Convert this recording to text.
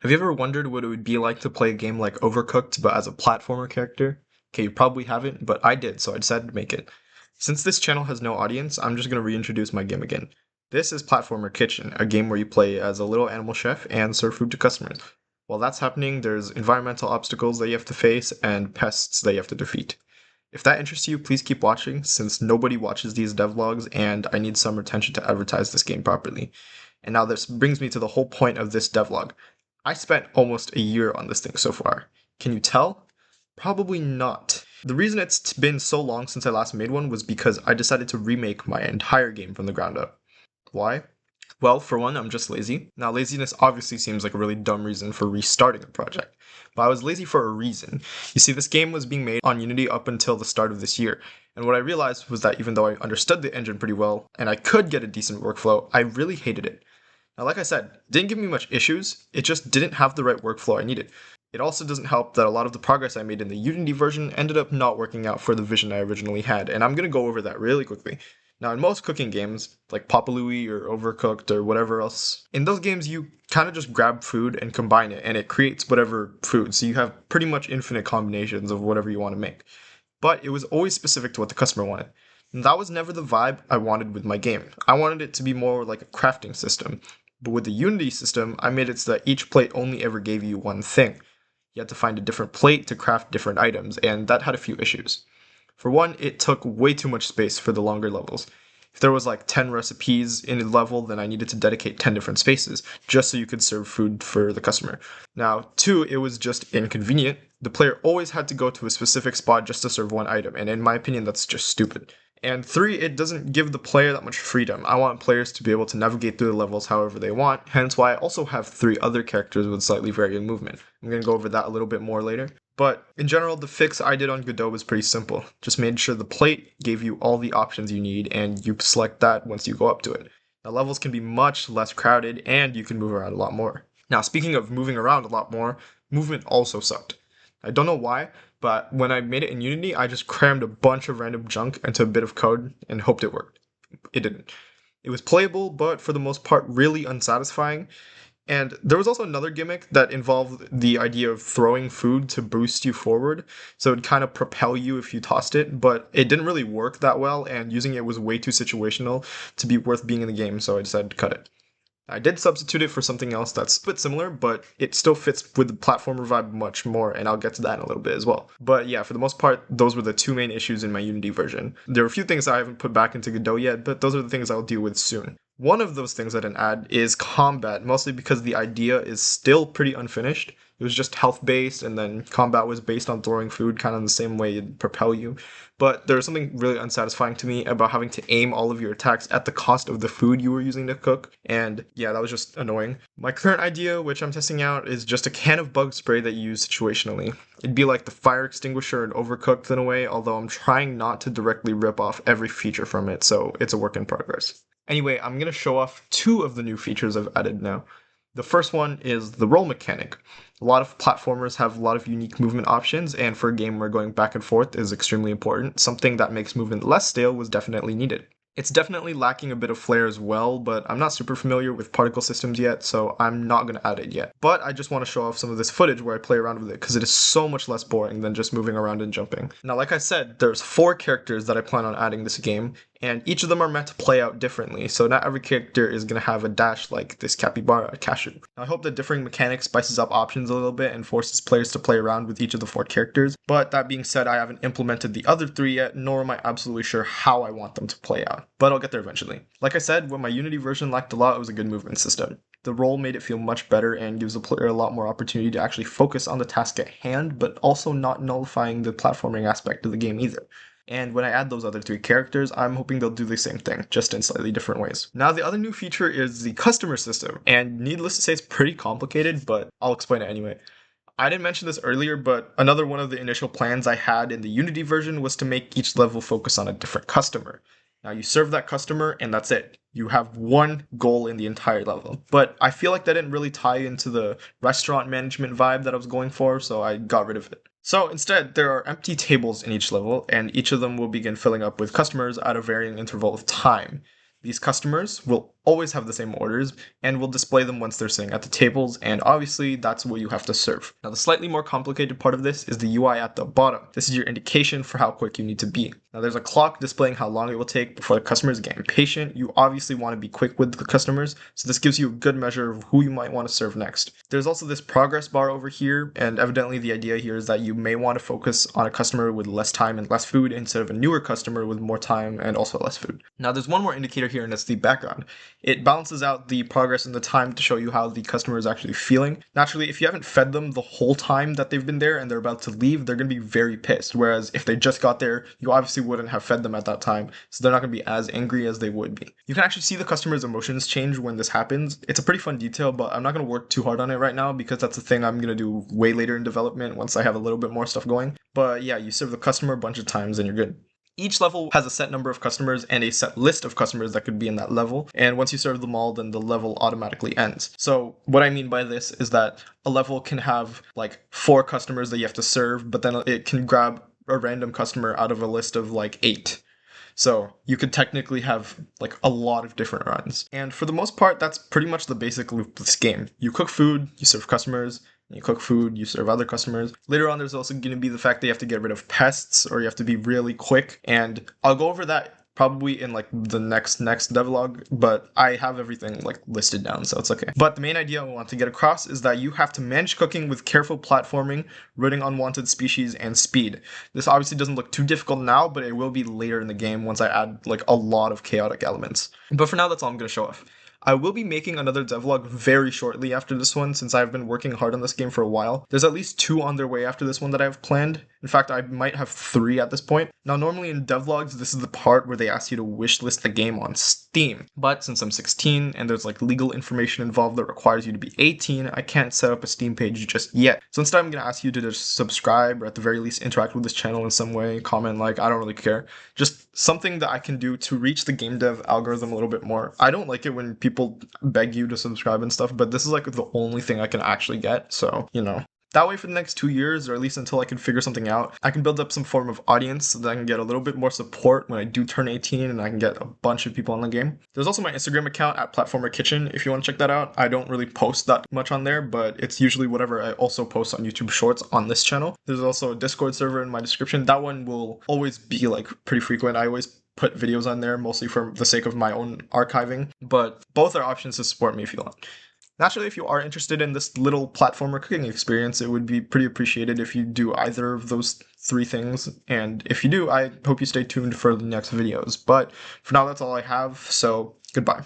Have you ever wondered what it would be like to play a game like Overcooked but as a platformer character? Okay, you probably haven't, but I did, so I decided to make it. Since this channel has no audience, I'm just going to reintroduce my game again. This is Platformer Kitchen, a game where you play as a little animal chef and serve food to customers. While that's happening, there's environmental obstacles that you have to face and pests that you have to defeat. If that interests you, please keep watching, since nobody watches these devlogs and I need some attention to advertise this game properly. And now this brings me to the whole point of this devlog. I spent almost a year on this thing so far. Can you tell? Probably not. The reason it's been so long since I last made one was because I decided to remake my entire game from the ground up. Why? Well, for one, I'm just lazy. Now, laziness obviously seems like a really dumb reason for restarting a project, but I was lazy for a reason. You see, this game was being made on Unity up until the start of this year, and what I realized was that even though I understood the engine pretty well, and I could get a decent workflow, I really hated it. Now, like I said, it didn't give me much issues, it just didn't have the right workflow I needed. It also doesn't help that a lot of the progress I made in the Unity version ended up not working out for the vision I originally had, and I'm going to go over that really quickly. Now, in most cooking games, like Papa Louie or Overcooked or whatever else, in those games you kind of just grab food and combine it, and it creates whatever food, so you have pretty much infinite combinations of whatever you want to make. But it was always specific to what the customer wanted. And that was never the vibe I wanted with my game. I wanted it to be more like a crafting system. But with the Unity system, I made it so that each plate only ever gave you one thing. You had to find a different plate to craft different items, and that had a few issues. For one, it took way too much space for the longer levels. If there was like 10 recipes in a level, then I needed to dedicate 10 different spaces, just so you could serve food for the customer. Now, two, it was just inconvenient. The player always had to go to a specific spot just to serve one item, and in my opinion, that's just stupid. And three, it doesn't give the player that much freedom. I want players to be able to navigate through the levels however they want, hence why I also have three other characters with slightly varying movement. I'm going to go over that a little bit more later. But in general, the fix I did on Godot was pretty simple. Just made sure the plate gave you all the options you need, and you select that once you go up to it. Now, levels can be much less crowded, and you can move around a lot more. Now, speaking of moving around a lot more, movement also sucked. I don't know why, but when I made it in Unity, I just crammed a bunch of random junk into a bit of code and hoped it worked. It didn't. It was playable, but for the most part, really unsatisfying. And there was also another gimmick that involved the idea of throwing food to boost you forward, so it'd kind of propel you if you tossed it, but it didn't really work that well, and using it was way too situational to be worth being in the game, so I decided to cut it. I did substitute it for something else that's a bit similar, but it still fits with the platformer vibe much more, and I'll get to that in a little bit as well. But yeah, for the most part, those were the two main issues in my Unity version. There are a few things I haven't put back into Godot yet, but those are the things I'll deal with soon. One of those things I didn't add is combat, mostly because the idea is still pretty unfinished. It was just health based, and then combat was based on throwing food, kind of in the same way it'd propel you. But there was something really unsatisfying to me about having to aim all of your attacks at the cost of the food you were using to cook, and yeah, that was just annoying. My current idea, which I'm testing out, is just a can of bug spray that you use situationally. It'd be like the fire extinguisher in Overcooked in a way, although I'm trying not to directly rip off every feature from it, so it's a work in progress. Anyway, I'm going to show off two of the new features I've added now. The first one is the roll mechanic. A lot of platformers have a lot of unique movement options, and for a game where going back and forth is extremely important, something that makes movement less stale was definitely needed. It's definitely lacking a bit of flair as well, but I'm not super familiar with particle systems yet, so I'm not going to add it yet. But I just want to show off some of this footage where I play around with it, because it is so much less boring than just moving around and jumping. Now, like I said, there's 4 characters that I plan on adding this game, and each of them are meant to play out differently, so not every character is going to have a dash like this capybara cashew. Now, I hope that differing mechanics spices up options a little bit and forces players to play around with each of the 4 characters, but that being said, I haven't implemented the other 3 yet, nor am I absolutely sure how I want them to play out, but I'll get there eventually. Like I said, what my Unity version lacked a lot was a good movement system. The roll made it feel much better and gives the player a lot more opportunity to actually focus on the task at hand, but also not nullifying the platforming aspect of the game either. And when I add those other 3 characters, I'm hoping they'll do the same thing, just in slightly different ways. Now, the other new feature is the customer system, and needless to say, it's pretty complicated, but I'll explain it anyway. I didn't mention this earlier, but another one of the initial plans I had in the Unity version was to make each level focus on a different customer. Now, you serve that customer, and that's it. You have one goal in the entire level. But I feel like that didn't really tie into the restaurant management vibe that I was going for, so I got rid of it. So instead, there are empty tables in each level, and each of them will begin filling up with customers at a varying interval of time. These customers will always have the same orders and will display them once they're sitting at the tables, and obviously that's what you have to serve. Now the slightly more complicated part of this is the UI at the bottom. This is your indication for how quick you need to be. Now there's a clock displaying how long it will take before the customers get impatient. You obviously want to be quick with the customers, so this gives you a good measure of who you might want to serve next. There's also this progress bar over here, and evidently the idea here is that you may want to focus on a customer with less time and less food instead of a newer customer with more time and also less food. Now there's one more indicator here, and it's the background. It balances out the progress and the time to show you how the customer is actually feeling. Naturally, if you haven't fed them the whole time that they've been there and they're about to leave, they're going to be very pissed. Whereas if they just got there, you obviously wouldn't have fed them at that time, so they're not going to be as angry as they would be. You can actually see the customer's emotions change when this happens. It's a pretty fun detail, but I'm not going to work too hard on it right now because that's a thing I'm going to do way later in development once I have a little bit more stuff going. But yeah, you serve the customer a bunch of times and you're good. Each level has a set number of customers and a set list of customers that could be in that level, and once you serve them all, then the level automatically ends. So what I mean by this is that a level can have like 4 customers that you have to serve, but then it can grab a random customer out of a list of like 8. So you could technically have like a lot of different runs. And for the most part, that's pretty much the basic loop of this game. You cook food, you serve customers, you cook food, you serve other customers. Later on, there's also going to be the fact that you have to get rid of pests, or you have to be really quick. And I'll go over that probably in like the next devlog, but I have everything like listed down, so it's okay. But the main idea I want to get across is that you have to manage cooking with careful platforming, rooting unwanted species, and speed. This obviously doesn't look too difficult now, but it will be later in the game once I add like a lot of chaotic elements. But for now, that's all I'm going to show off. I will be making another devlog very shortly after this one, since I've been working hard on this game for a while. There's at least 2 on their way after this one that I have planned. In fact, I might have 3 at this point. Now, normally in devlogs, this is the part where they ask you to wishlist the game on Steam. But since I'm 16 and there's like legal information involved that requires you to be 18, I can't set up a Steam page just yet. So instead, I'm going to ask you to just subscribe, or at the very least interact with this channel in some way, comment, like, I don't really care. Just something that I can do to reach the game dev algorithm a little bit more. I don't like it when people beg you to subscribe and stuff, but this is like the only thing I can actually get, so, you know. That way for the next 2 years, or at least until I can figure something out, I can build up some form of audience so that I can get a little bit more support when I do turn 18 and I can get a bunch of people on the game. There's also my Instagram account at Platformer Kitchen if you want to check that out. I don't really post that much on there, but it's usually whatever I also post on YouTube Shorts on this channel. There's also a Discord server in my description. That one will always be like pretty frequent. I always put videos on there, mostly for the sake of my own archiving, but both are options to support me if you want. Naturally, if you are interested in this little platformer cooking experience, it would be pretty appreciated if you do either of those 3 things. And if you do, I hope you stay tuned for the next videos. But for now, that's all I have, so goodbye.